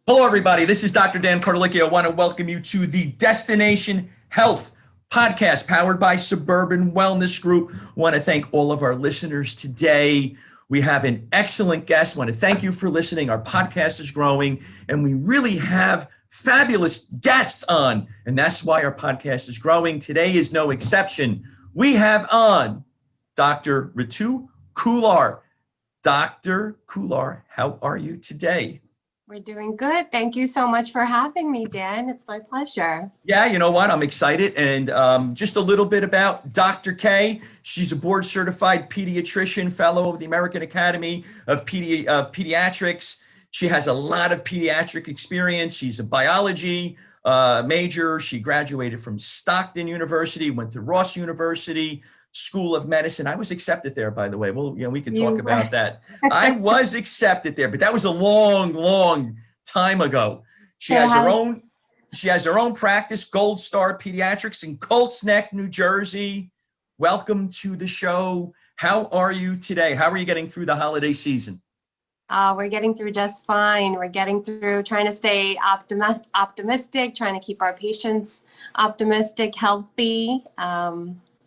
Hello, everybody. This is Dr. Dan Cardellichio. I want to welcome you to the Destination Health podcast powered by Suburban Wellness Group. I want to thank all of our listeners today. We have an excellent guest. I want to thank you for listening. Our podcast is growing, and we really have fabulous guests on, and that's why our podcast is growing. Today is no exception. We have on Dr. Ritu Khullar. Dr. Khullar, how are you today? We're doing good. Thank you so much for having me, Dan. It's my pleasure. Yeah, you know what? I'm excited. And just a little bit about Dr. K. She's a board certified pediatrician, fellow of the American Academy of Pediatrics. She has a lot of pediatric experience. She's a biology major. She graduated from Stockton University, went to Ross University School of Medicine. I was accepted there, by the way. Well, we can talk about that. I was accepted there, but that was a long time ago. She has her own practice, Goldstar Pedciatrics in Colts Neck, New Jersey. Welcome to the show. How are you today? How are you getting through the holiday season? We're getting through just fine. We're getting through trying to stay optimistic, trying to keep our patients optimistic, healthy.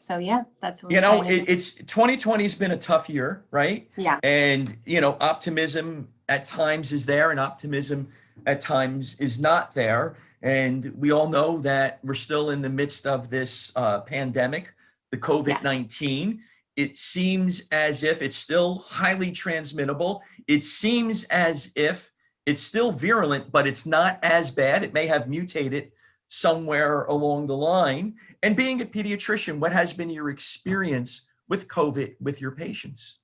So yeah, that's what it's 2020 has been a tough year, right? Yeah. And optimism at times is there and optimism at times is not there. And we all know that we're still in the midst of this pandemic, the COVID-19. Yeah. It seems as if it's still highly transmittable. It seems as if it's still virulent, but it's not as bad. It may have mutated somewhere along the line. And being a pediatrician, what has been your experience with COVID with your patients?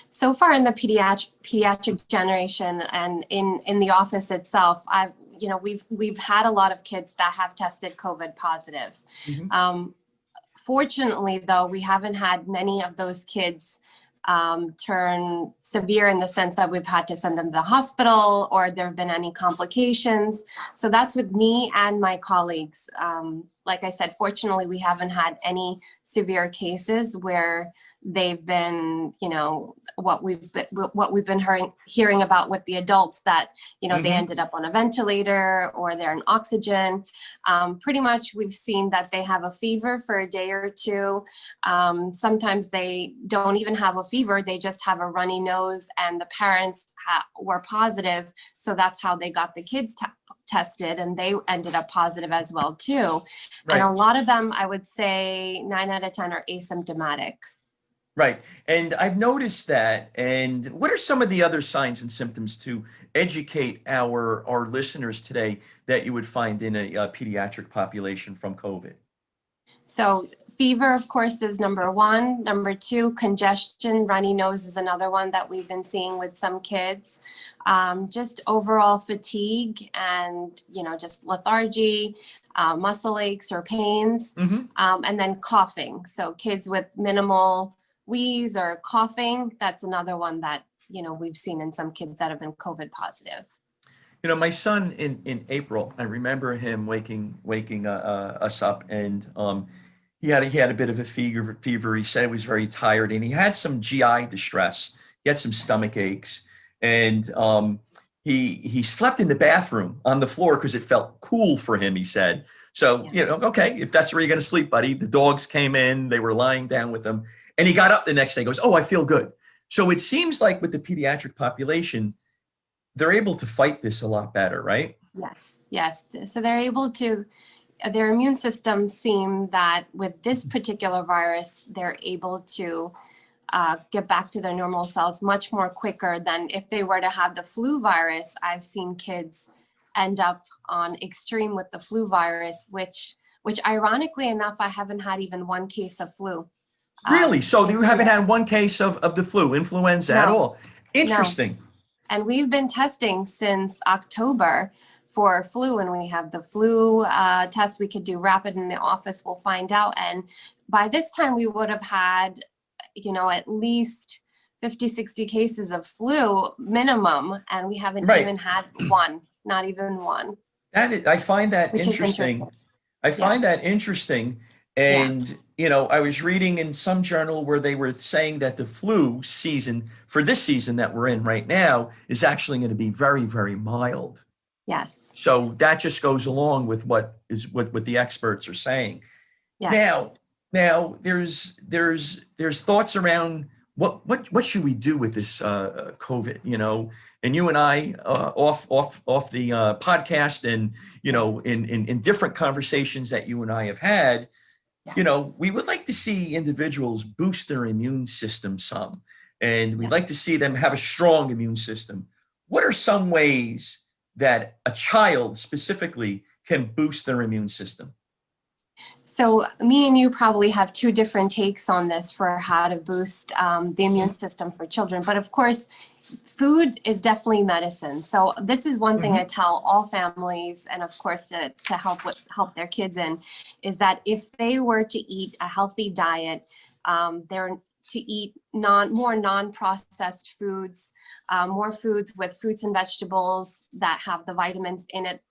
So far in the pediatric generation and in the office itself, we've had a lot of kids that have tested COVID positive. Mm-hmm. Fortunately, though, we haven't had many of those kids turn severe in the sense that we've had to send them to the hospital or there have been any complications. So that's with me and my colleagues. Like I said, fortunately, we haven't had any severe cases where they've been, what we've been hearing about with the adults that, mm-hmm. they ended up on a ventilator or they're on oxygen. Pretty much we've seen that they have a fever for a day or two. Sometimes they don't even have a fever. They just have a runny nose and the parents were positive. So that's how they got the kids tested and they ended up positive as well too. Right. And a lot of them, I would say 9 out of 10 are asymptomatic. Right. And I've noticed that. And what are some of the other signs and symptoms to educate our listeners today that you would find in a pediatric population from COVID? So fever, of course, is number one. Number two, congestion, runny nose is another one that we've been seeing with some kids. Just overall fatigue and, just lethargy, muscle aches or pains, mm-hmm. And then coughing. So kids with minimal wheeze or coughing, that's another one that, we've seen in some kids that have been COVID positive. My son in April, I remember him waking us up and he had a bit of a fever. He said he was very tired and he had some GI distress. He had some stomach aches and he slept in the bathroom on the floor because it felt cool for him, he said. So, okay, if that's where you're going to sleep, buddy. The dogs came in, they were lying down with him. And he got up the next day and goes, oh, I feel good. So it seems like with the pediatric population, they're able to fight this a lot better, right? Yes. So they're able to, their immune systems seem that with this particular virus, they're able to get back to their normal cells much more quicker than if they were to have the flu virus. I've seen kids end up on extreme with the flu virus, which ironically enough, I haven't had even one case of flu. Really? So you haven't had one case of the flu, influenza at all? Interesting. No. And we've been testing since October for flu, and we have the flu test we could do rapid in the office. We'll find out. And by this time we would have had, at least 50, 60 cases of flu minimum. And we haven't even had one, not even one. I find that interesting. I find that interesting. And, I was reading in some journal where they were saying that the flu season for this season that we're in right now is actually going to be very, very mild. Yes. So that just goes along with what the experts are saying. Yes. Now there's thoughts around what should we do with this COVID, and you and I off the podcast and in different conversations that you and I have had. We would like to see individuals boost their immune system some, and we'd like to see them have a strong immune system. What are some ways that a child specifically can boost their immune system? So me and you probably have two different takes on this for how to boost the immune system for children. But of course, food is definitely medicine. So this is one thing I tell all families, and of course to help their kids in, is that if they were to eat a healthy diet, they're to eat more non-processed foods, more foods with fruits and vegetables that have the vitamins in it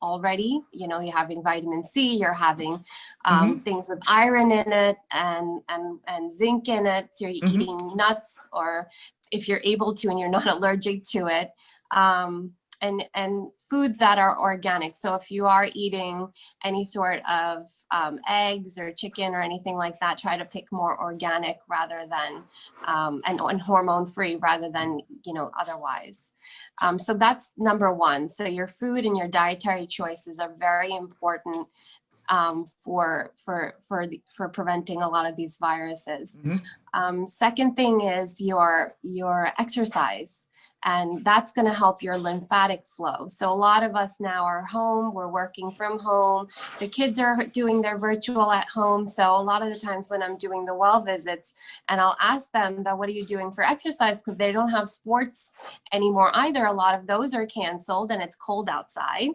already. You're having vitamin C, you're having things with iron in it and zinc in it. So you're eating nuts, or if you're able to and you're not allergic to it, and foods that are organic. So if you are eating any sort of eggs or chicken or anything like that, try to pick more organic rather than and hormone free rather than otherwise. So that's number one. So your food and your dietary choices are very important for preventing a lot of these viruses. Second thing is your exercise. And that's going to help your lymphatic flow. So a lot of us now are home, we're working from home, the kids are doing their virtual at home. So a lot of the times when I'm doing the well visits, and I'll ask them that, what are you doing for exercise? Because they don't have sports anymore either. A lot of those are canceled and it's cold outside.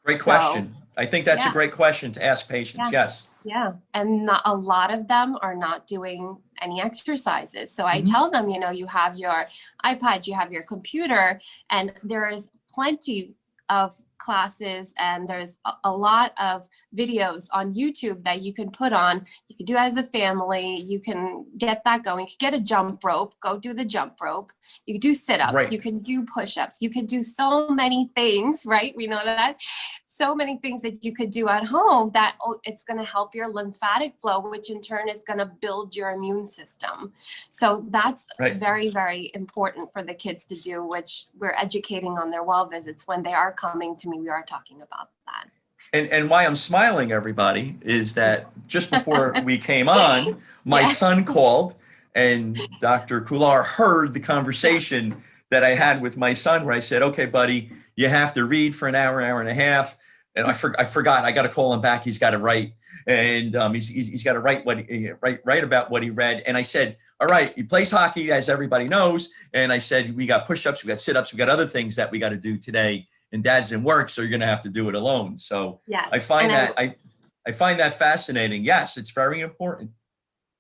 Great question. I think that's a great question to ask patients. Yes. Yeah. And a lot of them are not doing any exercises. So I tell them, you have your iPad, you have your computer, and there is plenty of classes and there's a lot of videos on YouTube that you can put on. You could do as a family. You can get that going. You could get a jump rope, go do the jump rope. You could do sit-ups. Right. You can do push-ups. You could do so many things, right? We know that. So many things that you could do at home that it's going to help your lymphatic flow, which in turn is going to build your immune system. So that's very, very important for the kids to do, which we're educating on their well visits. When they are coming to me, we are talking about that. And why I'm smiling, everybody, is that just before we came on, my son called, and Dr. Khullar heard the conversation that I had with my son, where I said, okay, buddy, you have to read for an hour and a half. And I forgot. I got to call him back. He's got to write, and he's got to write write about what he read. And I said, all right, he plays hockey, as everybody knows. And I said, we got push-ups, we got sit-ups, we got other things that we got to do today. And Dad's in work, so you're going to have to do it alone. So I find I find that fascinating. Yes, it's very important.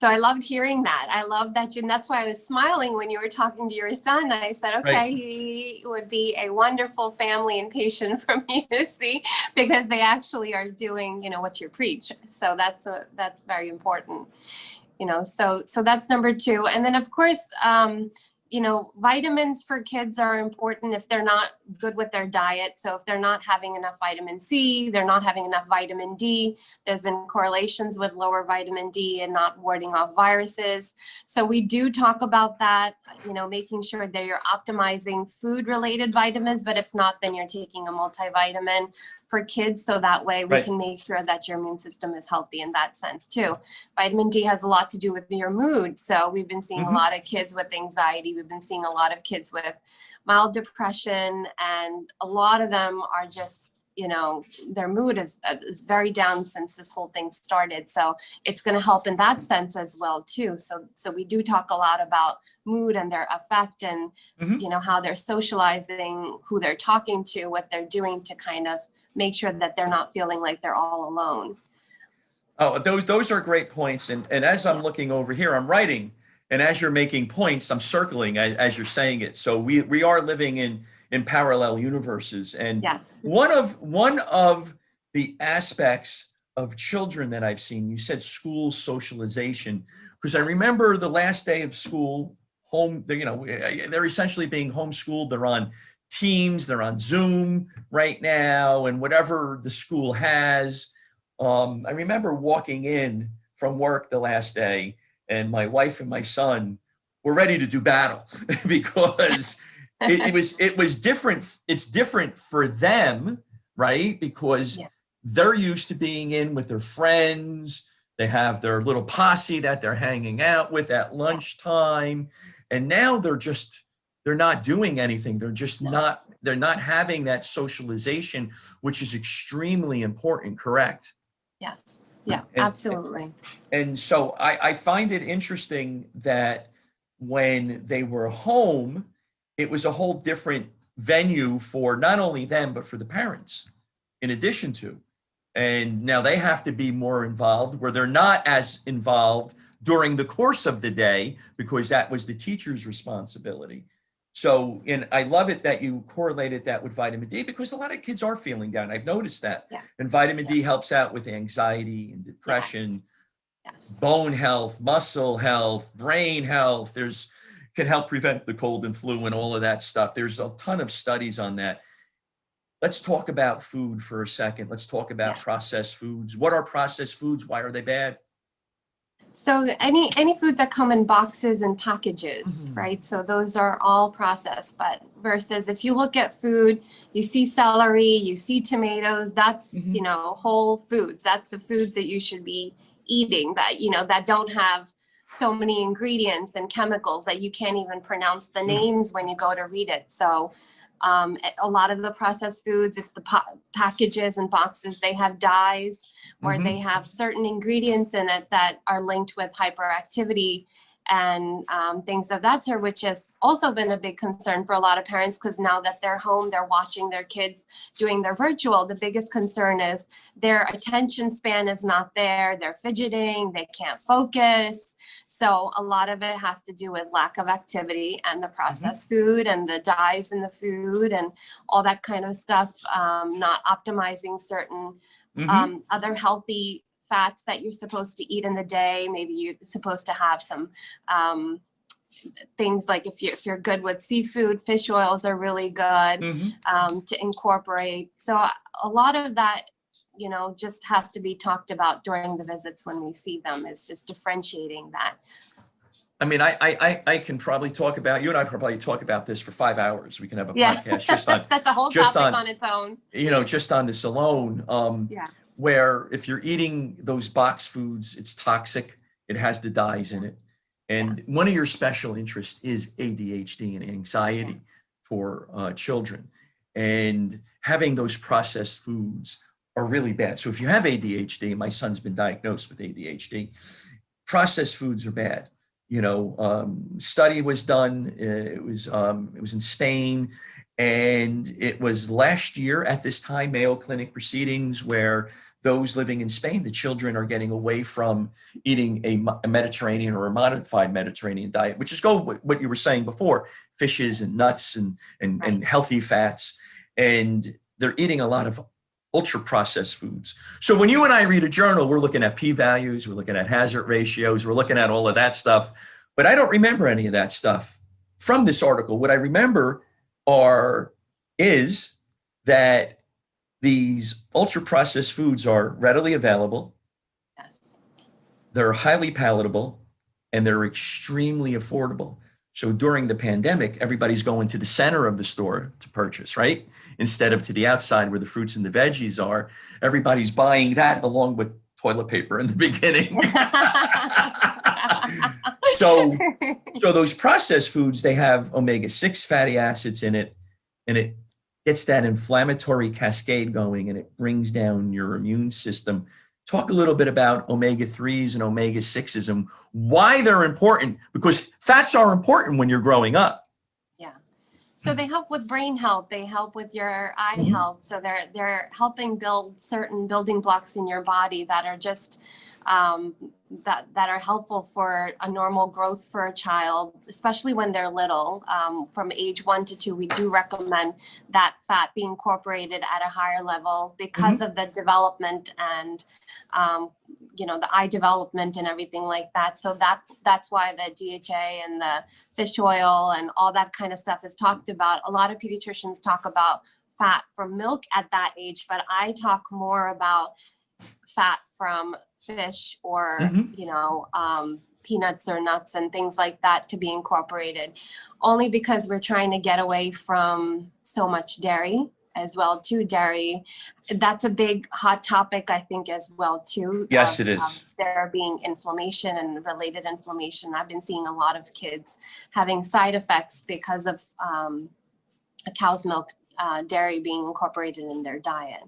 So I loved hearing that. I love that. And that's why I was smiling when you were talking to your son. I said, okay, he would be a wonderful family and patient for me to see, because they actually are doing, what you preach. So that's very important, so that's number two. And then of course, vitamins for kids are important if they're not good with their diet. So if they're not having enough vitamin C, they're not having enough vitamin D. There's been correlations with lower vitamin D and not warding off viruses. So we do talk about that, making sure that you're optimizing food-related vitamins, but if not, then you're taking a multivitamin for kids. So that way we can make sure that your immune system is healthy in that sense too. Vitamin D has a lot to do with your mood. So we've been seeing a lot of kids with anxiety. We've been seeing a lot of kids with mild depression, and a lot of them are just, their mood is very down since this whole thing started. So it's going to help in that sense as well too. So we do talk a lot about mood and their effect, and how they're socializing, who they're talking to, what they're doing to kind of make sure that they're not feeling like they're all alone. Oh, those are great points. And as I'm looking over here, I'm writing, and as you're making points, I'm circling as you're saying it. So we are living in parallel universes. And one of the aspects of children that I've seen, you said school socialization, because I remember the last day of school, home, you know, they're essentially being homeschooled. They're on Teams, they're on Zoom right now, and whatever the school has. I remember walking in from work the last day, and my wife and my son were ready to do battle because it was different. It's different for them, right? Because they're used to being in with their friends. They have their little posse that they're hanging out with at lunchtime, and now they're not doing anything. They're just they're not having that socialization, which is extremely important, correct? Yes. Yeah, absolutely. And so I find it interesting that when they were home, it was a whole different venue for not only them, but for the parents in addition to. And now they have to be more involved where they're not as involved during the course of the day because that was the teacher's responsibility. So, and I love it that you correlated that with vitamin D because a lot of kids are feeling down. I've noticed that. Yeah. And vitamin D helps out with anxiety and depression, bone health, muscle health, brain health. Can help prevent the cold and flu and all of that stuff. There's a ton of studies on that. Let's talk about food for a second. Let's talk about processed foods. What are processed foods? Why are they bad? So any foods that come in boxes and packages, right? So those are all processed, but versus if you look at food, you see celery, you see tomatoes, that's, you know, whole foods. That's the foods that you should be eating that, you know, that don't have so many ingredients and chemicals that you can't even pronounce the names when you go to read it. So a lot of the processed foods, if the packages and boxes, they have dyes or they have certain ingredients in it that are linked with hyperactivity and things of that sort, which has also been a big concern for a lot of parents because now that they're home, they're watching their kids doing their virtual. The biggest concern is their attention span is not there. They're fidgeting, they can't focus. So a lot of it has to do with lack of activity and the processed food and the dyes in the food and all that kind of stuff, not optimizing certain other healthy fats that you're supposed to eat in the day. Maybe you're supposed to have some things like if you're good with seafood, fish oils are really good to incorporate. So a lot of that, you know, just has to be talked about during the visits when we see them. Is just differentiating that. I mean, I can probably talk about, you and I probably talk about this for 5 hours. We can have a podcast just on that's a whole topic on its own. You know, just on this alone. Where if you're eating those box foods, it's toxic. It has the dyes in it. And one of your special interests is ADHD and anxiety for children. And having those processed foods are really bad. So if you have ADHD, my son's been diagnosed with ADHD, processed foods are bad. You know, study was done. It was in Spain, and it was last year at this time, Mayo Clinic proceedings, where those living in Spain, the children are getting away from eating a Mediterranean or a modified Mediterranean diet, which is what you were saying before, fishes and nuts and healthy fats, and they're eating a lot of ultra processed foods. So when you and I read a journal, we're looking at p-values, we're looking at hazard ratios, we're looking at all of that stuff, but I don't remember any of that stuff from this article. What I remember is that these ultra processed foods are readily available. Yes. They're highly palatable and they're extremely affordable. So during the pandemic, everybody's going to the center of the store to purchase, right? Instead of to the outside where the fruits and the veggies are. Everybody's buying that along with toilet paper in the beginning. So those processed foods, they have omega-6 fatty acids in it, and it gets that inflammatory cascade going and it brings down your immune system. Talk a little bit about omega-3s and omega-6s and why they're important, because fats are important when you're growing up. Yeah. So they help with brain health. They help with your eye health. So they're helping build certain building blocks in your body that are just that are helpful for a normal growth for a child, especially when they're little. From age 1 to 2, we do recommend that fat be incorporated at a higher level because of the development and the eye development and everything like that. So that's why the DHA and the fish oil and all that kind of stuff is talked about. A lot of pediatricians talk about fat from milk at that age, but I talk more about fat from fish or, peanuts or nuts and things like that to be incorporated, only because we're trying to get away from so much dairy as well too. Dairy, that's a big hot topic, I think, as well too. Yes, it is. There being inflammation and related inflammation. I've been seeing a lot of kids having side effects because of a cow's milk, dairy being incorporated in their diet.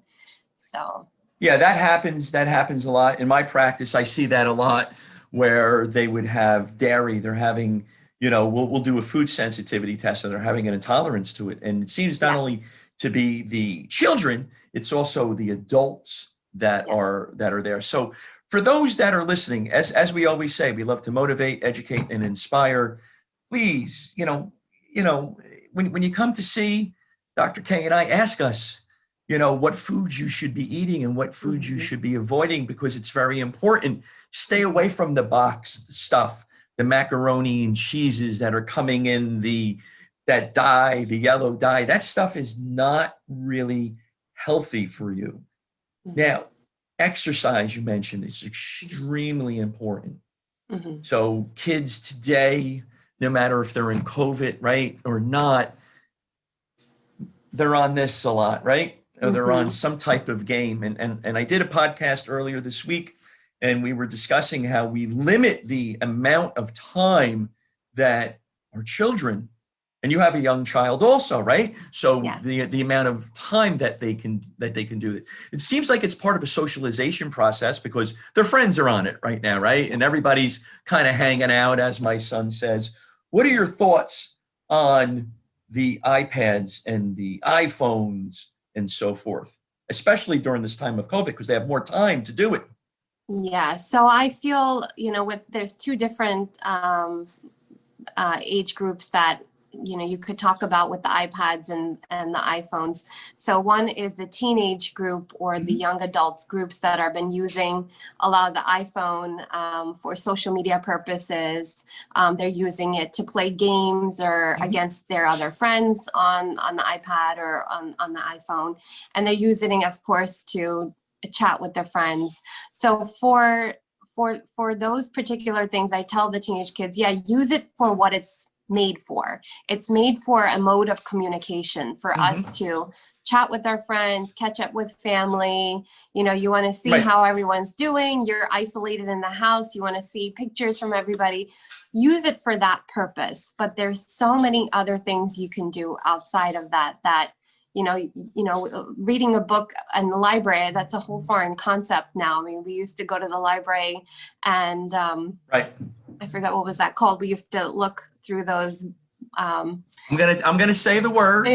So yeah, that happens a lot in my practice. I see that a lot where they would have dairy. They're having, we'll do a food sensitivity test and they're having an intolerance to it. And it seems not only to be the children, it's also the adults that are there. So for those that are listening, as we always say, we love to motivate, educate, and inspire. Please, when you come to see Dr. K and I, ask us, what foods you should be eating and what foods you should be avoiding, because it's very important. Stay away from the box stuff, the macaroni and cheeses that are coming in that dye, the yellow dye. That stuff is not really healthy for you. Now, exercise, you mentioned, is extremely important. So kids today, no matter if they're in COVID, right, or not, they're on this a lot, right? They're on some type of game. And I did a podcast earlier this week, and we were discussing how we limit the amount of time that our children, and you have a young child also, right? So the amount of time that they can do it. It seems like it's part of a socialization process because their friends are on it right now, right? And everybody's kind of hanging out, as my son says. What are your thoughts on the iPads and the iPhones and so forth, especially during this time of COVID, because they have more time to do it? Yeah, so I feel, there's two different age groups that, you could talk about with the iPads and the iPhones. So one is the teenage group or the young adults groups that have been using a lot of the iPhone for social media purposes. They're using it to play games or against their other friends on the iPad or on the iPhone. And they're using it, of course, to chat with their friends. So for those particular things, I tell the teenage kids, use it for what it's made for. It's made for a mode of communication for us to chat with our friends, catch up with family. You want to see how everyone's doing. You're isolated in the house. You want to see pictures from everybody. Use it for that purpose. But there's so many other things you can do outside of that reading a book in the library, that's a whole foreign concept now. I mean, we used to go to the library and I forgot what was that called. We used to look through those. I'm gonna say the word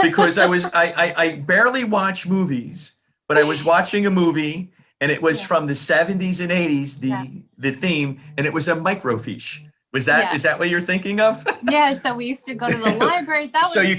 because I barely watch movies, but I was watching a movie and it was from the 70s and 80s, the theme, and it was a microfiche. Is that what you're thinking of? Yeah, so we used to go to the library. You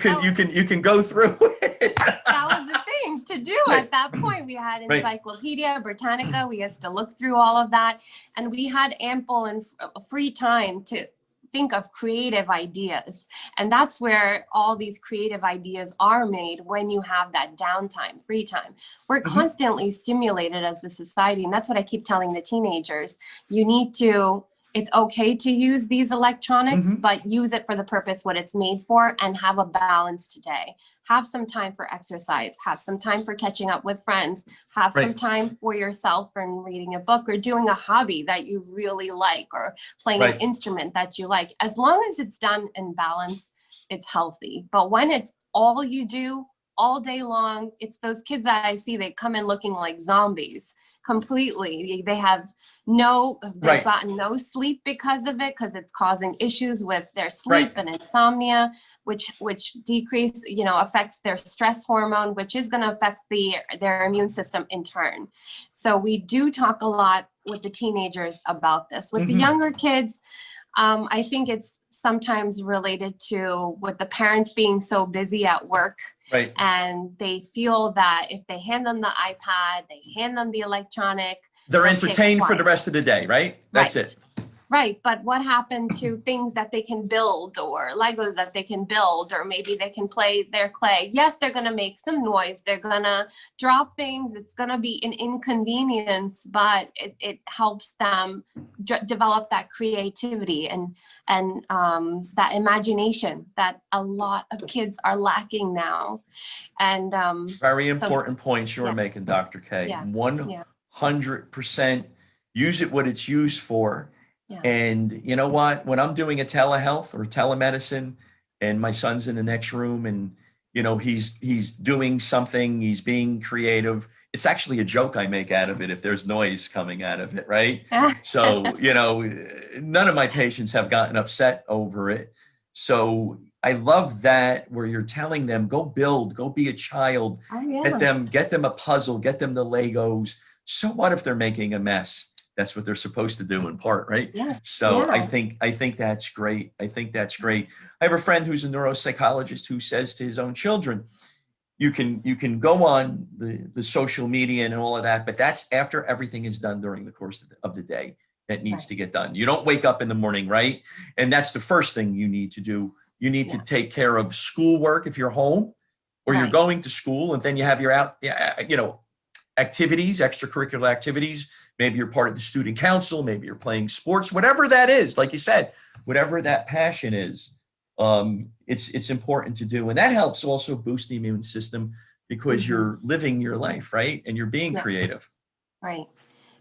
can go through it. That was the thing to do at that point. We had Encyclopedia Britannica. We used to look through all of that, and we had ample and free time to think of creative ideas. And that's where all these creative ideas are made, when you have that downtime, free time. We're constantly stimulated as a society, and that's what I keep telling the teenagers. It's okay to use these electronics, but use it for the purpose what it's made for, and have a balanced day. Have some time for exercise, have some time for catching up with friends, have some time for yourself and reading a book or doing a hobby that you really like, or playing an instrument that you like. As long as it's done in balance, it's healthy. But when it's all you do all day long. It's those kids that I see, they come in looking like zombies completely. They've Right. gotten no sleep because of it, because it's causing issues with their sleep and insomnia, which decrease, affects their stress hormone, which is going to affect their immune system in turn. So we do talk a lot with the teenagers about this. With the younger kids, I think it's sometimes related to with the parents being so busy at work. Right. And they feel that if they hand them the iPad, they hand them the electronic, they're entertained for the rest of the day, right? That's it. Right. But what happened to things that they can build, or Legos that they can build, or maybe they can play their clay? Yes, they're going to make some noise. They're going to drop things. It's going to be an inconvenience, but it helps them develop that creativity and that imagination that a lot of kids are lacking now. And very important points you're making, Dr. K. 100% use it what it's used for. Yeah. And you know what? When I'm doing a telehealth or telemedicine and my son's in the next room and, he's doing something, he's being creative, it's actually a joke I make out of it if there's noise coming out of it, right? So, none of my patients have gotten upset over it. So I love that where you're telling them, go build, go be a child, get them a puzzle, get them the Legos. So what if they're making a mess? That's what they're supposed to do in part, right? Yeah. So yeah. I think that's great. I have a friend who's a neuropsychologist who says to his own children, you can go on the social media and all of that, but that's after everything is done during the course of the day that needs to get done. You don't wake up in the morning, right? And that's the first thing you need to do. You need to take care of schoolwork if you're home or you're going to school, and then you have your activities, extracurricular activities. Maybe you're part of the student council, maybe you're playing sports, whatever that is, like you said, whatever that passion is, it's important to do. And that helps also boost the immune system because you're living your life, right? And you're being creative. Right.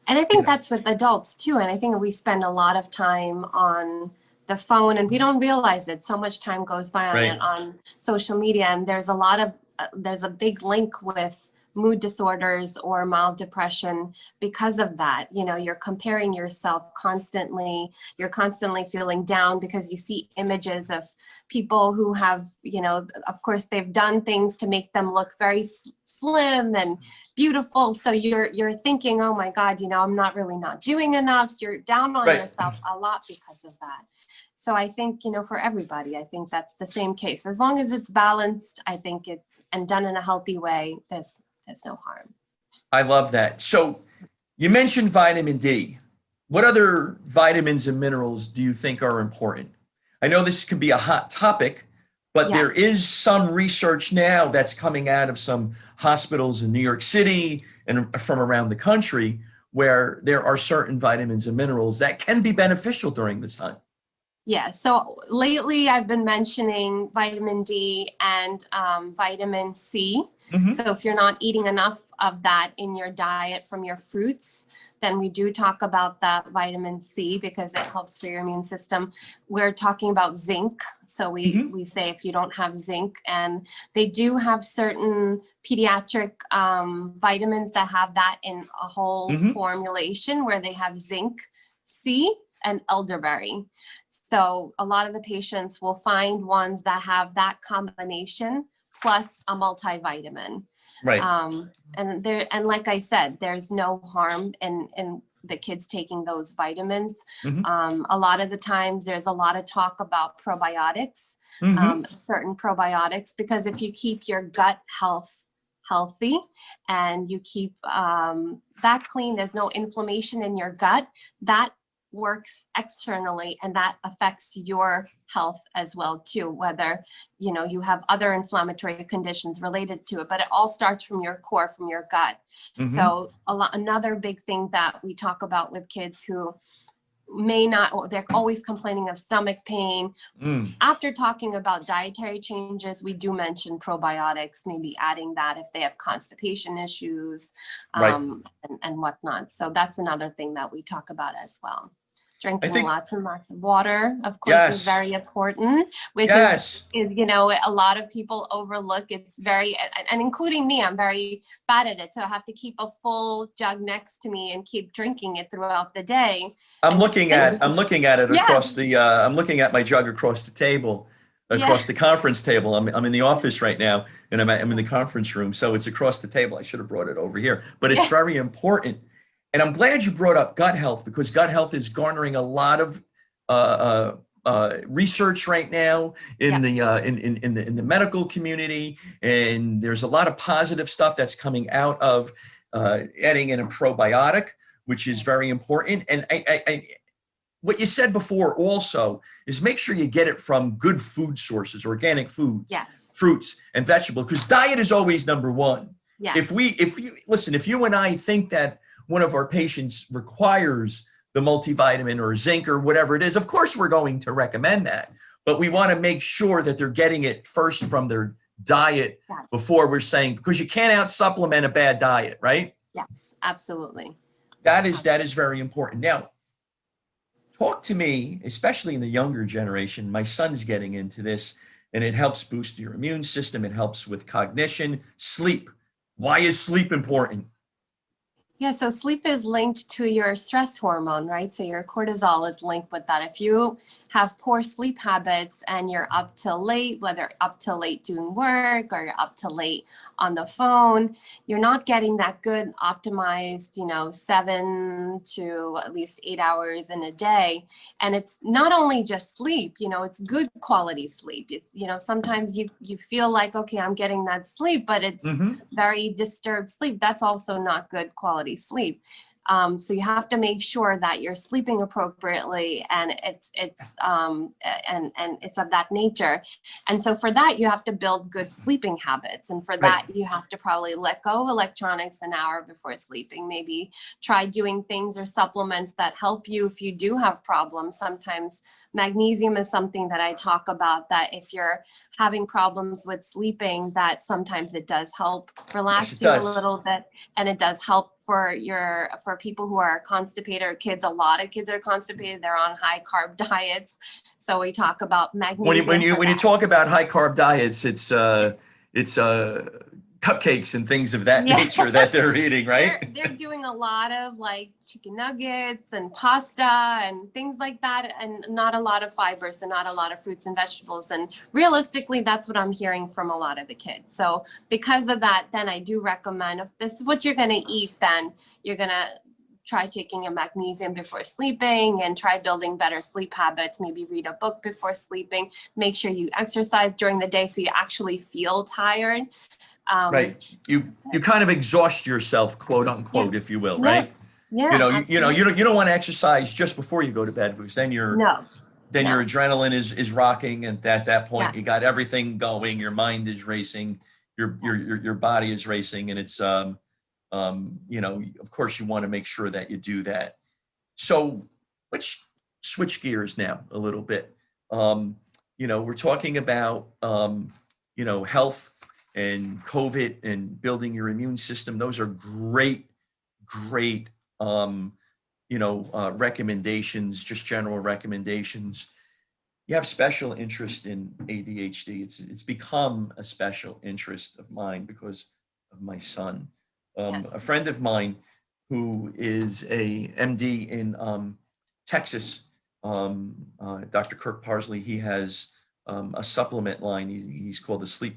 And I think that's with adults too. And I think we spend a lot of time on the phone and we don't realize it. So much time goes by on social media. And there's a big link with mood disorders or mild depression because of that. You're comparing yourself constantly. You're constantly feeling down because you see images of people who have, of course, they've done things to make them look very slim and beautiful. So you're thinking, oh my God, I'm not doing enough. So you're down on yourself a lot because of that. So I think, for everybody, I think that's the same case. As long as it's balanced, I think and done in a healthy way, there's no harm. I love that. So you mentioned vitamin D. What other vitamins and minerals do you think are important? I know this could be a hot topic, but there is some research now that's coming out of some hospitals in New York City and from around the country where there are certain vitamins and minerals that can be beneficial during this time. Yeah, so lately I've been mentioning vitamin D and vitamin C. So if you're not eating enough of that in your diet from your fruits, then we do talk about that vitamin C because it helps for your immune system. We're talking about zinc. So we say if you don't have zinc, and they do have certain pediatric vitamins that have that in a whole formulation where they have zinc, C, and elderberry. So a lot of the patients will find ones that have that combination plus a multivitamin. Right. And like I said, there's no harm in the kids taking those vitamins. A lot of the times there's a lot of talk about probiotics, certain probiotics, because if you keep your gut healthy and you keep that clean, there's no inflammation in your gut, that works externally and that affects your health as well too, whether you have other inflammatory conditions related to it, but it all starts from your core, from your gut. So another big thing that we talk about with kids who they're always complaining of stomach pain. After talking about dietary changes, we do mention probiotics, maybe adding that if they have constipation issues and whatnot. So that's another thing that we talk about as well. Drinking lots and lots of water, of course, is very important, which is, you know, a lot of people overlook. It's very, and including me, I'm very bad at it. So I have to keep a full jug next to me and keep drinking it throughout the day. I'm looking at it across the, I'm looking at my jug across the table, across the conference table. I'm in the office right now, and I'm in the conference room. So it's across the table. I should have brought it over here, but it's very important. And I'm glad you brought up gut health, because gut health is garnering a lot of research right now in the medical community, and there's a lot of positive stuff that's coming out of adding in a probiotic, which is very important. And I what you said before also is make sure you get it from good food sources, organic foods, fruits and vegetables, because diet is always number one. If you and I think that one of our patients requires the multivitamin or zinc or whatever it is, of course we're going to recommend that, but we want to make sure that they're getting it first from their diet before we're saying, because you can't out supplement a bad diet, right? Yes, absolutely. That is very important. Now, talk to me, especially in the younger generation. My son's getting into this, and it helps boost your immune system. It helps with cognition. Sleep. Why is sleep important? Yeah, so sleep is linked to your stress hormone, right? So your cortisol is linked with that. If you have poor sleep habits and you're up till late, whether up till late doing work or you're up till late on the phone, you're not getting that good optimized, 7 to at least 8 hours in a day. And it's not only just sleep, it's good quality sleep. It's, sometimes you feel like, okay, I'm getting that sleep, but it's very disturbed sleep. That's also not good quality sleep. So you have to make sure that you're sleeping appropriately, and it's of that nature. And so for that, you have to build good sleeping habits. And for that, you have to probably let go of electronics an hour before sleeping. Maybe try doing things or supplements that help you if you do have problems. Sometimes magnesium is something that I talk about, that if you're having problems with sleeping, that sometimes it does help relax you a little bit, and it does help for people who are constipated, or kids. A lot of kids are constipated. They're on high carb diets. So we talk about magnesium. When you talk about high carb diets, it's cupcakes and things of that nature that they're eating, right? They're doing a lot of like chicken nuggets and pasta and things like that, and not a lot of fibers and not a lot of fruits and vegetables. And realistically, that's what I'm hearing from a lot of the kids. So because of that, then I do recommend, if this is what you're going to eat, then you're going to try taking a magnesium before sleeping, and try building better sleep habits. Maybe read a book before sleeping. Make sure you exercise during the day so you actually feel tired. Right. You kind of exhaust yourself, quote unquote, if you will, right? Yeah. You don't want to exercise just before you go to bed, because then your adrenaline is rocking, and at that point you got everything going. Your mind is racing, your body is racing, and it's of course you want to make sure that you do that. So let's switch gears now a little bit. We're talking about health and COVID and building your immune system. Those are great recommendations, just general recommendations. You have special interest in ADHD. It's become a special interest of mine because of my son. A friend of mine who is a MD in Texas, Dr. Kirk Parsley, he has a supplement line. He's called the Sleep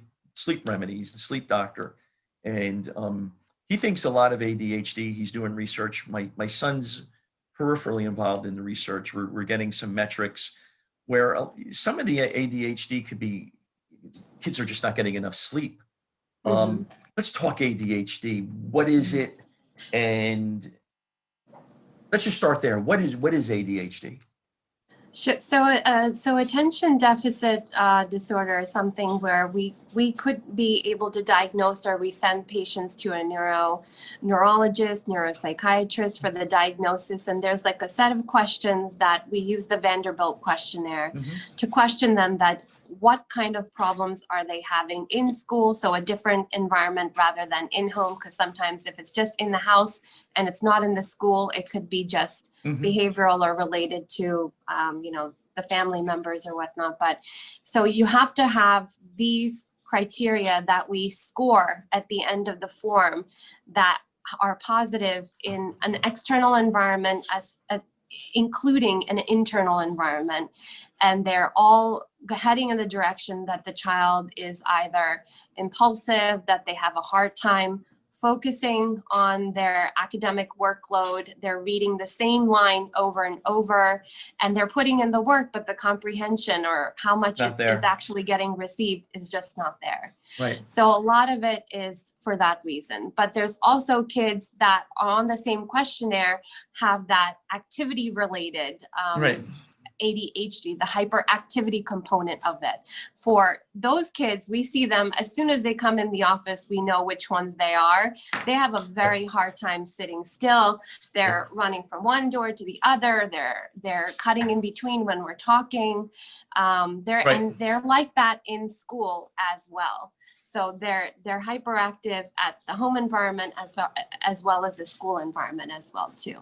Remedy. He's the sleep doctor, and he thinks a lot of ADHD. He's doing research. My son's peripherally involved in the research. We're getting some metrics where some of the ADHD could be kids are just not getting enough sleep. Let's talk ADHD. What is it? And let's just start there. What is ADHD? So attention deficit disorder is something where we could be able to diagnose, or we send patients to a neurologist, neuropsychiatrist for the diagnosis. And there's like a set of questions that we use the Vanderbilt questionnaire to question them, that what kind of problems are they having in school? So a different environment rather than in home, because sometimes if it's just in the house and it's not in the school, it could be just behavioral or related to, the family members or whatnot. But so you have to have these criteria that we score at the end of the form that are positive in an external environment as including an internal environment. And they're all heading in the direction that the child is either impulsive, that they have a hard time focusing on their academic workload, they're reading the same line over and over, and they're putting in the work, but the comprehension or how much it is actually getting received is just not there. Right. So a lot of it is for that reason. But there's also kids that on the same questionnaire have that activity related ADHD, the hyperactivity component of it. For those kids, we see them as soon as they come in the office, we know which ones they are. They have a very hard time sitting still. They're running from one door to the other. They're cutting in between when we're talking. And they're like that in school as well. So they're hyperactive at the home environment as well as the school environment as well too.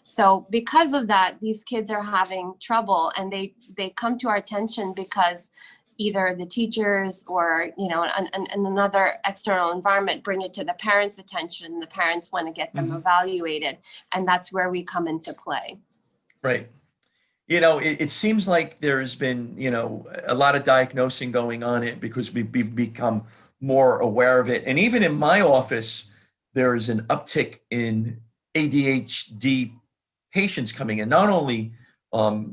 So because of that, these kids are having trouble, and they come to our attention because either the teachers or another external environment bring it to the parents' attention. The parents want to get them evaluated, and that's where we come into play. Right. It seems like there's been a lot of diagnosing going on it because we've become more aware of it. And even in my office, there is an uptick in ADHD patients coming in, not only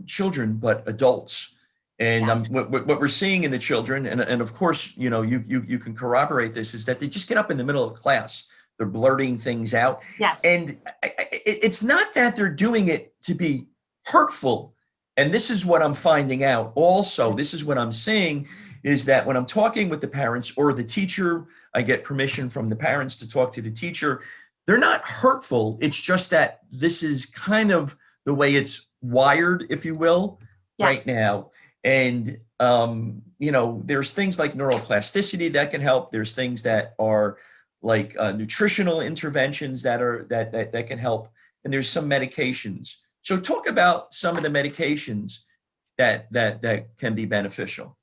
children, but adults. And what we're seeing in the children, and of course, you can corroborate this, is that they just get up in the middle of class. They're blurting things out. Yes. And it's not that they're doing it to be hurtful. And this is what I'm finding out also. This is what I'm seeing, is that when I'm talking with the parents or the teacher, I get permission from the parents to talk to the teacher. They're not hurtful. It's just that this is kind of the way it's wired, if you will, right now. And, there's things like neuroplasticity that can help. There's things that are like nutritional interventions that can help. And there's some medications. So talk about some of the medications that can be beneficial.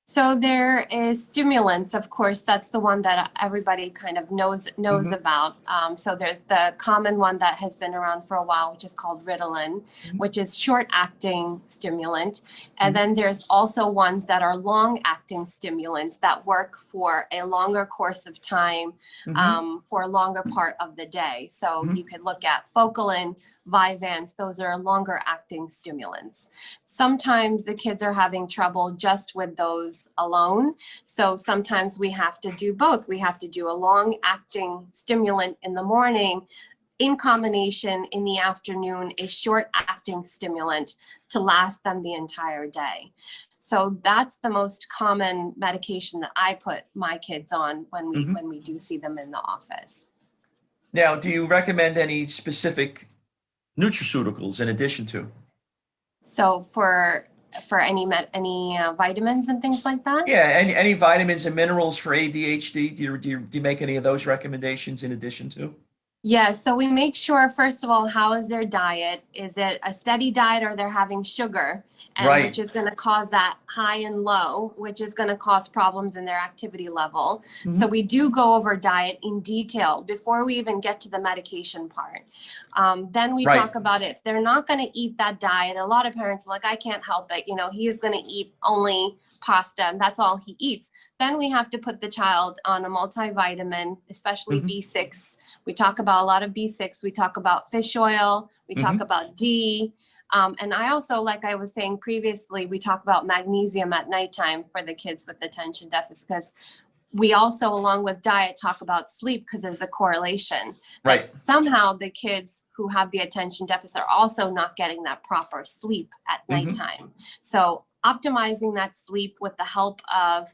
So there is stimulants, of course, that's the one that everybody kind of knows about. So there's the common one that has been around for a while, which is called Ritalin, which is short-acting stimulant. And then there's also ones that are long-acting stimulants that work for a longer course of time, for a longer part of the day. So you could look at Focalin, Vyvanse, those are longer acting stimulants. Sometimes the kids are having trouble just with those alone. So sometimes we have to do both. We have to do a long acting stimulant in the morning, in combination in the afternoon, a short acting stimulant to last them the entire day. So that's the most common medication that I put my kids on when we do see them in the office. Now, do you recommend any specific nutraceuticals in addition to? So for any vitamins and things like that? Yeah, any vitamins and minerals for ADHD? Do you make any of those recommendations in addition to? Yeah, so we make sure, first of all, how is their diet? Is it a steady diet, or they're having sugar, and which is going to cause that high and low, which is going to cause problems in their activity level. So we do go over diet in detail before we even get to the medication part. Then we talk about it. If they're not going to eat that diet, a lot of parents are like, I can't help it. He is going to eat only pasta and that's all he eats. Then we have to put the child on a multivitamin, especially B6. We talk about a lot of B6. We talk about fish oil. We talk about D. And I also, like I was saying previously, we talk about magnesium at nighttime for the kids with attention deficits, because we also, along with diet, talk about sleep, because there's a correlation. Right. But somehow the kids who have the attention deficit are also not getting that proper sleep at nighttime. So optimizing that sleep with the help of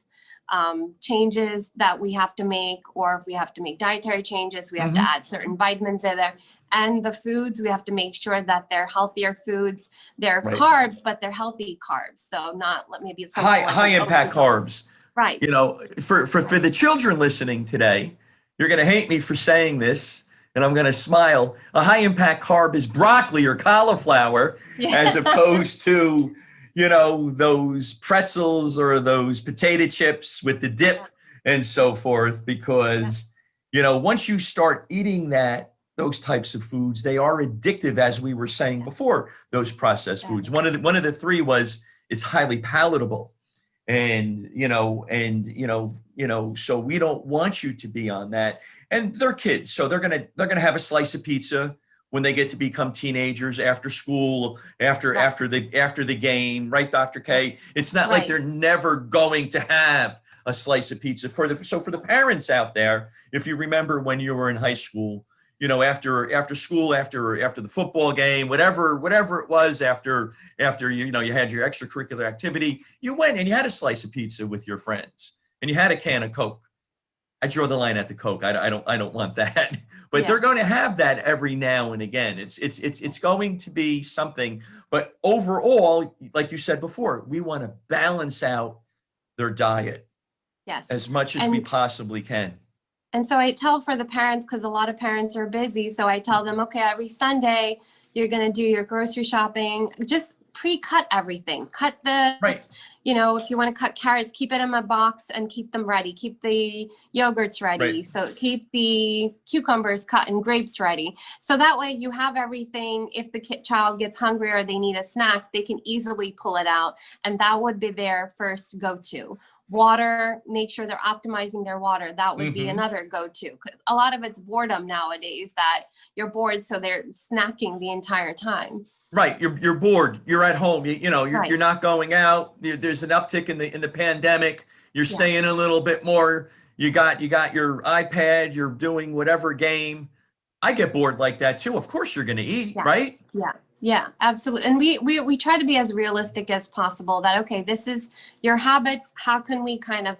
changes that we have to make, or if we have to make dietary changes, we have to add certain vitamins in there. And the foods, we have to make sure that they're healthier foods. They're carbs, but they're healthy carbs. So not maybe it's high impact carbs. Right. You know, for the children listening today, you're going to hate me for saying this, and I'm going to smile. A high impact carb is broccoli or cauliflower, as opposed to, you know, those pretzels or those potato chips with the dip and so forth, because, you know, once you start eating those types of foods, they are addictive, as we were saying before, those processed foods. One of the three was it's highly palatable. And, so we don't want you to be on that. And they're kids, so they're going to have a slice of pizza when they get to become teenagers, after school, after the game, right, Dr. K? It's not like they're never going to have a slice of pizza. So for the parents out there, if you remember when you were in high school, you know, after school, after the football game, whatever it was, after you had your extracurricular activity, you went and you had a slice of pizza with your friends, and you had a can of Coke. I draw the line at the Coke. I don't want that. But they're going to have that every now and again. It's going to be something. But overall, like you said before, we want to balance out their diet as much as we possibly can. And so I tell for the parents, because a lot of parents are busy, so I tell them, okay, every Sunday you're going to do your grocery shopping. Just pre-cut everything. Cut you know, if you want to cut carrots, keep it in a box and keep them ready. Keep the yogurts ready. So keep the cucumbers cut and grapes ready. So that way you have everything. If the child gets hungry or they need a snack, they can easily pull it out. And that would be their first go-to. Water, make sure they're optimizing their water. That would be another go-to. A lot of it's boredom nowadays, that you're bored, so they're snacking the entire time. Right, you're bored. You're at home. You're not going out. There's an uptick in the pandemic. You're staying a little bit more. You got your iPad. You're doing whatever game. I get bored like that too. Of course, you're going to eat, right? Yeah, absolutely. And we try to be as realistic as possible, that, okay, this is your habits. How can we kind of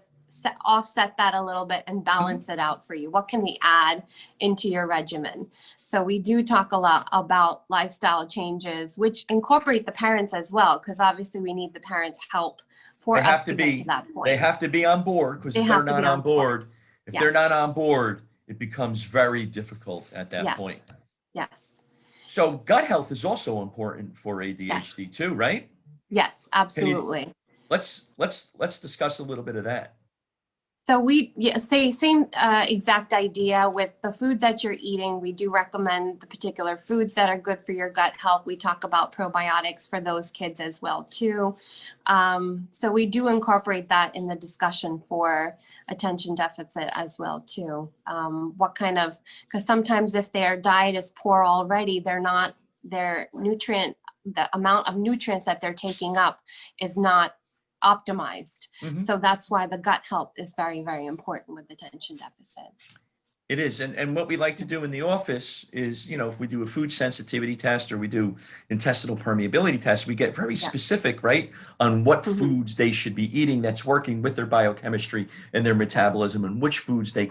offset that a little bit and balance it out for you? What can we add into your regimen? So we do talk a lot about lifestyle changes, which incorporate the parents as well, because obviously we need the parents' help for us to get to that point. They have to be on board, because if they're not on board, they're not on board, it becomes very difficult at that point. Yes. So gut health is also important for ADHD too, right? Yes, absolutely. Let's discuss a little bit of that. So we same exact idea with the foods that you're eating. We do recommend the particular foods that are good for your gut health. We talk about probiotics for those kids as well too. So we do incorporate that in the discussion for attention deficit as well too. Because sometimes if their diet is poor already, the amount of nutrients that they're taking up is not optimized. So that's why the gut health is very, very important with attention deficit. It is. And what we like to do in the office is, if we do a food sensitivity test or we do intestinal permeability tests, we get very specific, right, on what foods they should be eating that's working with their biochemistry and their metabolism, and which foods that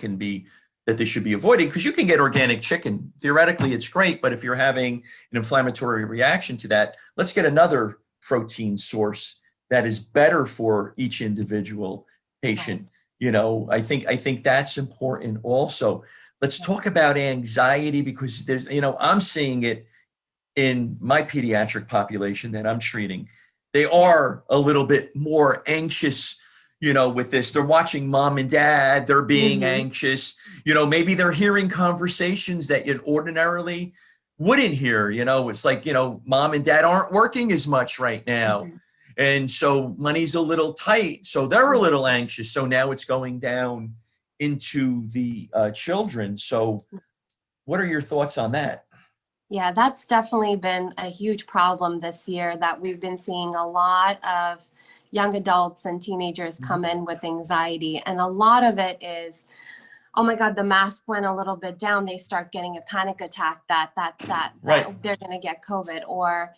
they should be avoiding. Because you can get organic chicken. Theoretically, it's great. But if you're having an inflammatory reaction to that, let's get another protein source that is better for each individual patient. I think that's important also. Let's talk about anxiety, because there's, I'm seeing it in my pediatric population that I'm treating. They are a little bit more anxious, with this. They're watching mom and dad, they're being anxious. Maybe they're hearing conversations that you'd ordinarily wouldn't hear. It's like, mom and dad aren't working as much right now. And so money's a little tight. So they're a little anxious. So now it's going down into the children. So what are your thoughts on that? Yeah, that's definitely been a huge problem this year, that we've been seeing a lot of young adults and teenagers come in with anxiety. And a lot of it is, oh my God, the mask went a little bit down. They start getting a panic attack that they're going to get COVID, or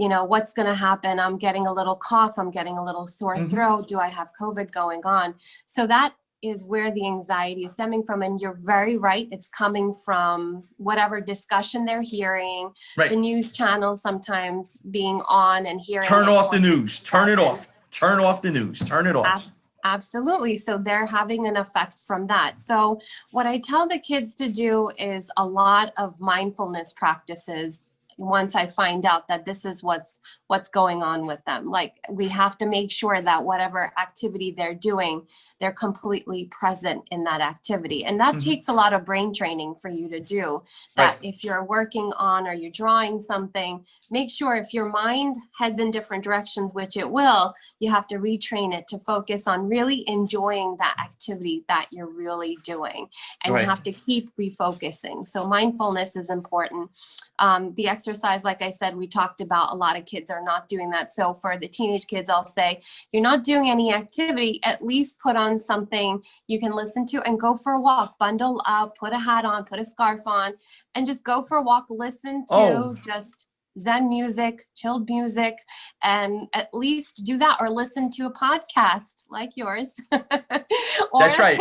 what's going to happen? I'm getting a little cough. I'm getting a little sore throat. Do I have COVID going on? So that is where the anxiety is stemming from. And you're very right. It's coming from whatever discussion they're hearing, the news channels sometimes being on and hearing. Turn off the news, turn it off, turn off the news, turn it off. Absolutely. So they're having an effect from that. So what I tell the kids to do is a lot of mindfulness practices once I find out that this is what's going on with them. Like, we have to make sure that whatever activity they're doing, they're completely present in that activity. And that takes a lot of brain training for you to do. That if you're working on or you're drawing something, make sure if your mind heads in different directions, which it will, you have to retrain it to focus on really enjoying that activity that you're really doing. And you have to keep refocusing. So mindfulness is important. The exercise, like I said, we talked about, a lot of kids are not doing that. So for the teenage kids, I'll say, you're not doing any activity, at least put on something you can listen to and go for a walk, bundle up, put a hat on, put a scarf on, and just go for a walk, listen to just Zen music, chilled music, and at least do that, or listen to a podcast like yours. That's right.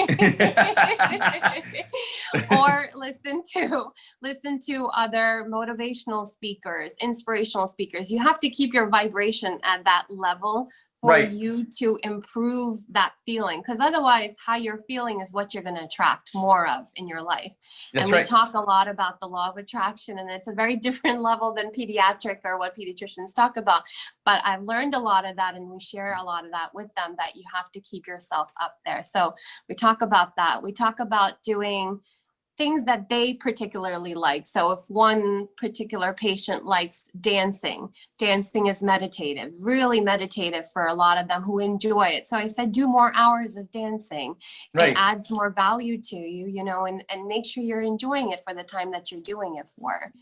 Or listen to other motivational speakers, inspirational speakers. You have to keep your vibration at that level for you to improve that feeling, because otherwise how you're feeling is what you're going to attract more of in your life. And we talk a lot about the law of attraction, and it's a very different level than pediatric or what pediatricians talk about. But I've learned a lot of that, and we share a lot of that with them, that you have to keep yourself up there. So we talk about that. We talk about doing things that they particularly like. So if one particular patient likes dancing is meditative, really meditative for a lot of them who enjoy it. So I said, do more hours of dancing. It adds more value to you, and make sure you're enjoying it for the time that you're doing it for.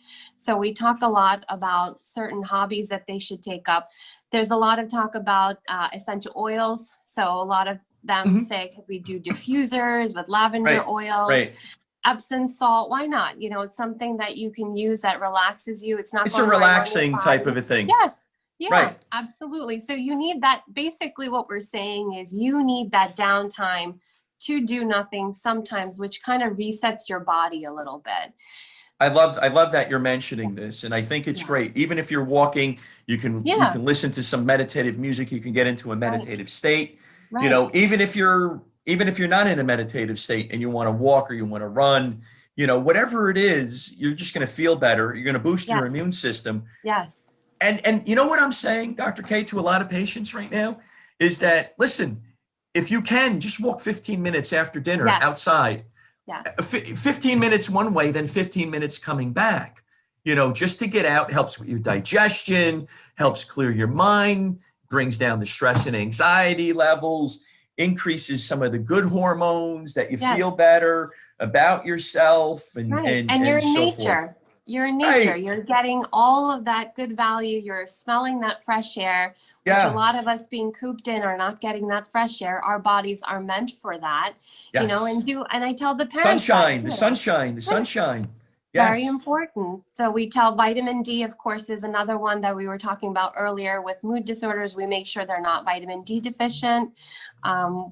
So we talk a lot about certain hobbies that they should take up. There's a lot of talk about essential oils. So a lot of them say, could we do diffusers with lavender oils? Epsom salt, why not? It's something that you can use that relaxes you. It's a relaxing type of a thing. Yes. Yeah, absolutely. So you need that. Basically what we're saying is you need that downtime to do nothing sometimes, which kind of resets your body a little bit. I love that you're mentioning this, and I think it's great. Even if you're walking, you can listen to some meditative music. You can get into a meditative state. Even if you're not in a meditative state and you want to walk or you want to run, whatever it is, you're just going to feel better. You're going to boost your immune system. Yes. And you know what I'm saying, Dr. K, to a lot of patients right now is that, listen, if you can, just walk 15 minutes after dinner outside. Yes. 15 minutes one way, then 15 minutes coming back. Just to get out helps with your digestion, helps clear your mind, brings down the stress and anxiety levels, increases some of the good hormones that you feel better about yourself, and you're in so nature. Forth. You're in nature. You're getting all of that good value. You're smelling that fresh air, which a lot of us being cooped in are not getting that fresh air. Our bodies are meant for that, and I tell the parents the sunshine. Yes. Very important. So we tell vitamin D, of course, is another one that we were talking about earlier. With mood disorders, we make sure they're not vitamin D deficient.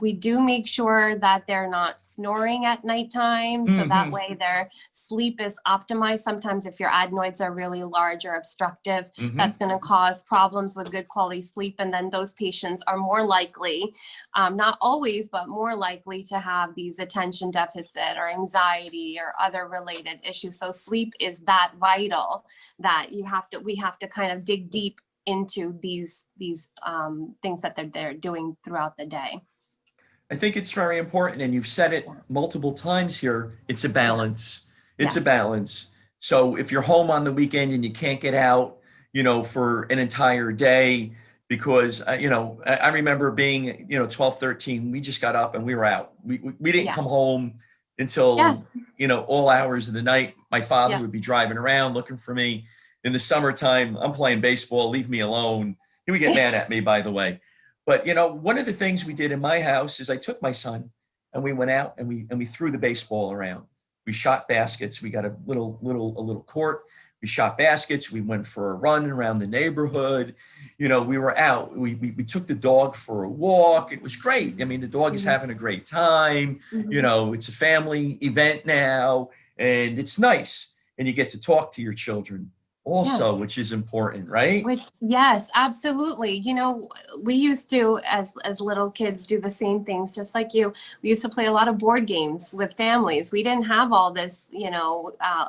We do make sure that they're not snoring at nighttime. So that way their sleep is optimized. Sometimes if your adenoids are really large or obstructive, that's going to cause problems with good quality sleep. And then those patients are more likely, not always, but more likely to have these attention deficit or anxiety or other related issues. So sleep is that vital that we have to kind of dig deep into these things that they're doing throughout the day. I think it's very important, and you've said it multiple times here. It's a balance. It's a balance. So if you're home on the weekend and you can't get out, for an entire day, because I remember being 12, 13, we just got up and we were out. We didn't come home until all hours of the night. My father would be driving around looking for me. In the summertime, I'm playing baseball, leave me alone. He would get mad at me, by the way. But one of the things we did in my house is I took my son and we went out and we threw the baseball around. We shot baskets. We got a little court. We We shot baskets. We went for a run around the neighborhood. We were out. We took the dog for a walk. It was great. I mean, the dog is having a great time. It's a family event now, and it's nice. And you get to talk to your children also, Yes. which is important, right? Yes, absolutely. We used to, as little kids, do the same things, just like you. We used to play a lot of board games with families. We didn't have all this,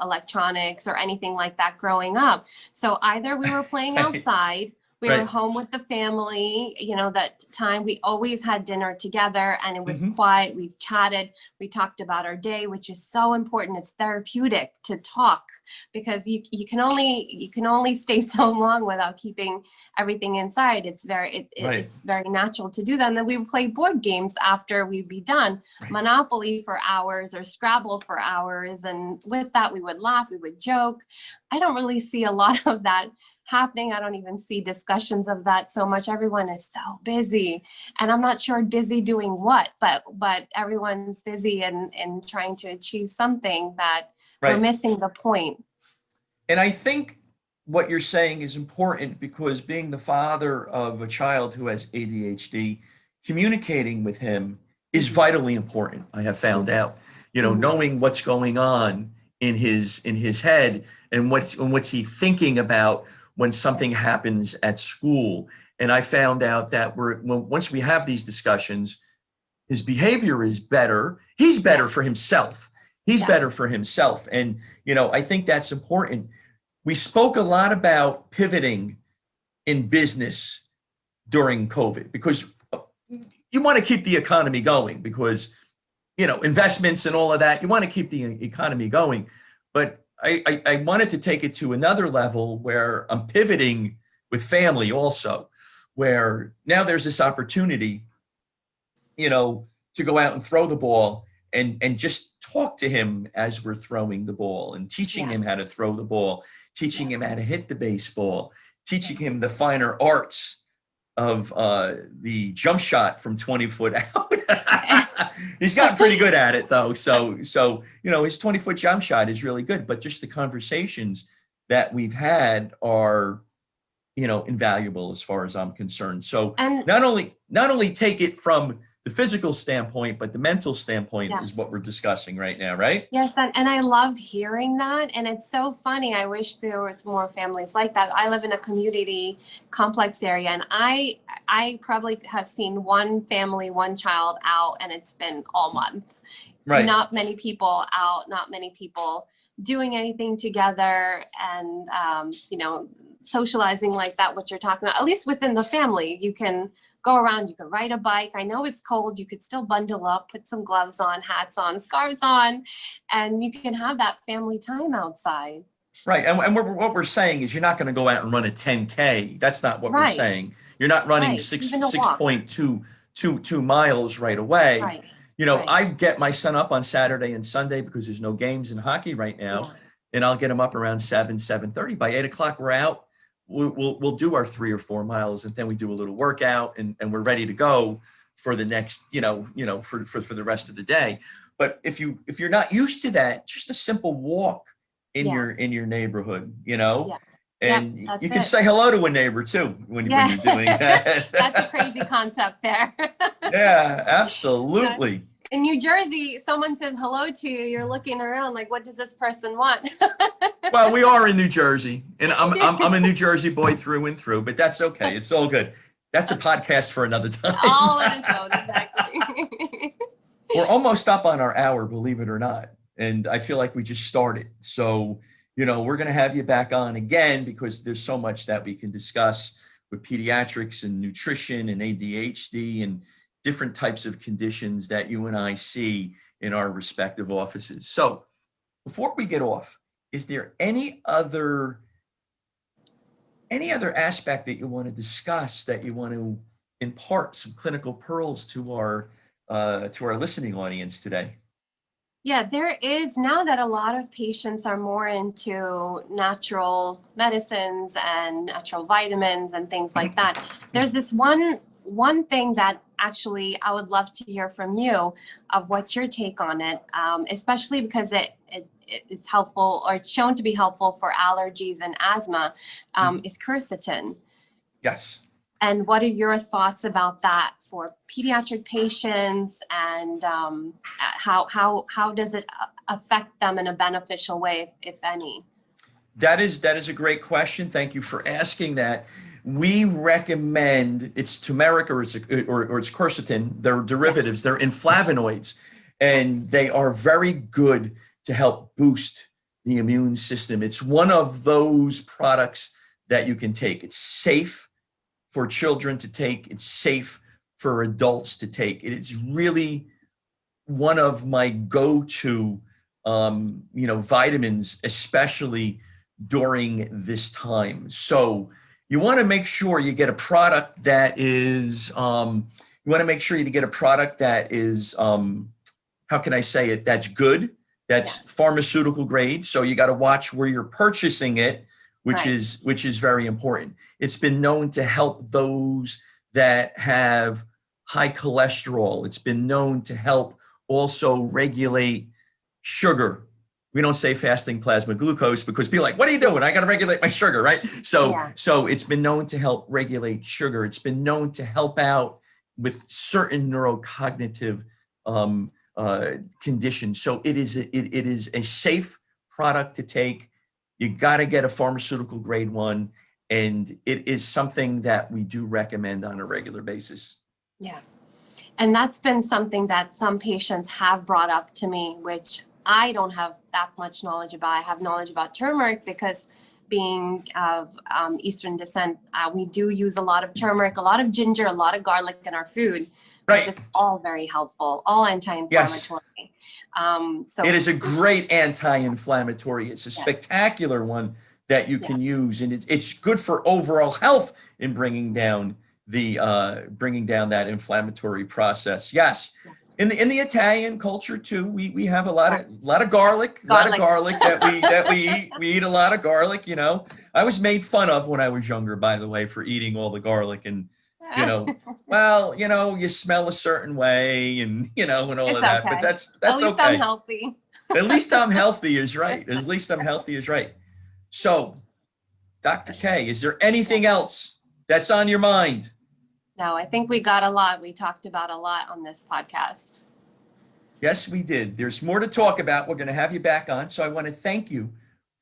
electronics or anything like that growing up. So either we were playing outside, we were home with the family, that time we always had dinner together, and it was quiet. We chatted, we talked about our day, which is so important. It's therapeutic to talk, because you can only stay so long without keeping everything inside. It's very natural to do that. And then we would play board games after we'd be done, Monopoly for hours or Scrabble for hours. And with that, we would laugh, we would joke. I don't really see a lot of that happening. I don't even see discussions of that so much. Everyone is so busy, and I'm not sure busy doing what, but everyone's busy and trying to achieve something that we're missing the point. And I think what you're saying is important, because being the father of a child who has ADHD, communicating with him is vitally important. I have found out, knowing what's going on in his head, and what's he thinking about when something happens at school. And I found out that once we have these discussions, his behavior is better. He's better for himself. He's better for himself. And, I think that's important. We spoke a lot about pivoting in business during COVID, because you want to keep the economy going, because, investments and all of that, you want to keep the economy going. But I wanted to take it to another level, where I'm pivoting with family also, where now there's this opportunity, to go out and throw the ball and just talk to him as we're throwing the ball, and teaching him how to throw the ball, teaching him how to hit the baseball, teaching him the finer arts of the jump shot from 20 foot out. He's gotten pretty good at it though. So, his 20-foot jump shot is really good, but just the conversations that we've had are, invaluable as far as I'm concerned. So not only take it from the physical standpoint, but the mental standpoint is what we're discussing right now, right? Yes, and I love hearing that. And it's so funny. I wish there was more families like that. I live in a community complex area, and I probably have seen one family, one child out, and it's been all month. Right. Not many people out, not many people doing anything together, and socializing like that, what you're talking about. At least within the family, you can go around, you can ride a bike. I know it's cold. You could still bundle up, put some gloves on, hats on, scarves on, and you can have that family time outside. Right. And what we're saying is, you're not going to go out and run a 10K. That's not what we're saying. You're not running 6.22 miles right away. Right. I get my son up on Saturday and Sunday, because there's no games in hockey right now. And I'll get him up around 7:30. By 8 o'clock, we're out. We'll do our 3 or 4 miles, and then we do a little workout, and we're ready to go for the next, for the rest of the day. But if you're not used to that, just a simple walk in your neighborhood, and you can say hello to a neighbor too when you're doing that. That's a crazy concept there. Yeah, absolutely. In New Jersey, someone says hello to you, you're looking around like, what does this person want? Well, we are in New Jersey, and I'm a New Jersey boy through and through, but that's okay. It's all good. That's a podcast for another time. All on its own, exactly. We're almost up on our hour, believe it or not. And I feel like we just started. So, we're going to have you back on again, because there's so much that we can discuss with pediatrics and nutrition and ADHD and different types of conditions that you and I see in our respective offices. So before we get off, is there any other aspect that you want to discuss, that you want to impart some clinical pearls to our listening audience today? Yeah, there is, now that a lot of patients are more into natural medicines and natural vitamins and things like that. There's this one thing that actually I would love to hear from you of what's your take on it, especially because it's helpful, or it's shown to be helpful for allergies and asthma, is quercetin. Yes. And what are your thoughts about that for pediatric patients, and how does it affect them in a beneficial way, if any? That is a great question. Thank you for asking that. We recommend, it's turmeric or it's quercetin. They're derivatives. Yes. They're inflavonoids, and they are very good to help boost the immune system. It's one of those products that you can take. It's safe for children to take. It's safe for adults to take. It is really one of my go-to, vitamins, especially during this time. So you want to make sure you get a product that is, how can I say it? That's good. That's yes. Pharmaceutical grade. So you got to watch where you're purchasing it, which is very important. It's been known to help those that have high cholesterol. It's been known to help also regulate sugar. We don't say fasting plasma glucose because people are like, what are you doing? I got to regulate my sugar, right? So it's been known to help regulate sugar. It's been known to help out with certain neurocognitive conditions. So it is a safe product to take. You got to get a pharmaceutical grade one, and it is something that we do recommend on a regular basis. Yeah. And that's been something that some patients have brought up to me, which I don't have that much knowledge about. I have knowledge about turmeric because being of Eastern descent, we do use a lot of turmeric, a lot of ginger, a lot of garlic in our food, which is all very helpful, all anti-inflammatory. Yes. So it is a great anti-inflammatory. It's a spectacular one that you can use, and it's good for overall health in bringing down that inflammatory process. Yes. In the Italian culture too, we have a lot of garlic. that we eat. We eat a lot of garlic. I was made fun of when I was younger, by the way, for eating all the garlic, and you smell a certain way, and and all of that. Okay. But that's okay. At least I'm healthy. At least I'm healthy is right. At least I'm healthy is right. So, Dr. K, is there anything else that's on your mind? No, I think we got a lot. We talked about a lot on this podcast. Yes, we did. There's more to talk about. We're going to have you back on. So I want to thank you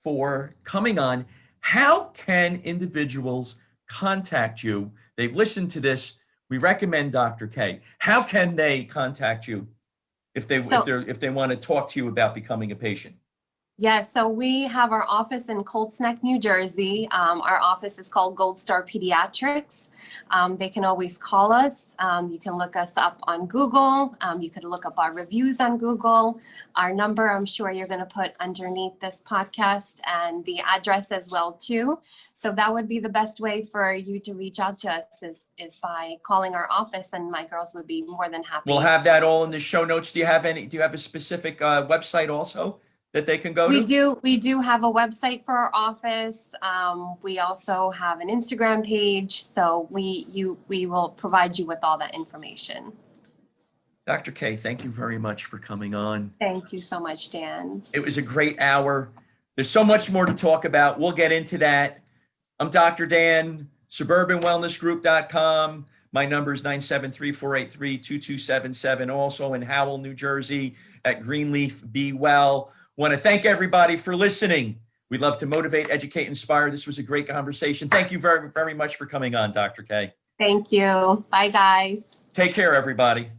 for coming on. How can individuals contact you? They've listened to this. We recommend Dr. K. How can they contact you if they want to talk to you about becoming a patient? Yes, so we have our office in Colts Neck, New Jersey. Our office is called Goldstar Pedciatrics. They can always call us. You can look us up on Google. You could look up our reviews on Google. Our number, I'm sure you're going to put underneath this podcast, and the address as well too. So that would be the best way for you to reach out to us is by calling our office, and my girls would be more than happy. We'll have that all in the show notes. Do you have a specific website also that they can go to? We do have a website for our office. We also have an Instagram page, so we will provide you with all that information. Dr. K, thank you very much for coming on. Thank you so much, Dan. It was a great hour. There's so much more to talk about. We'll get into that. I'm Dr. Dan, suburbanwellnessgroup.com. My number is 973-483-2277. Also in Howell, New Jersey at Greenleaf Be Well. Want to thank everybody for listening. We'd love to motivate, educate, inspire. This was a great conversation. Thank you very, very much for coming on, Dr. K. Thank you. Bye, guys. Take care, everybody.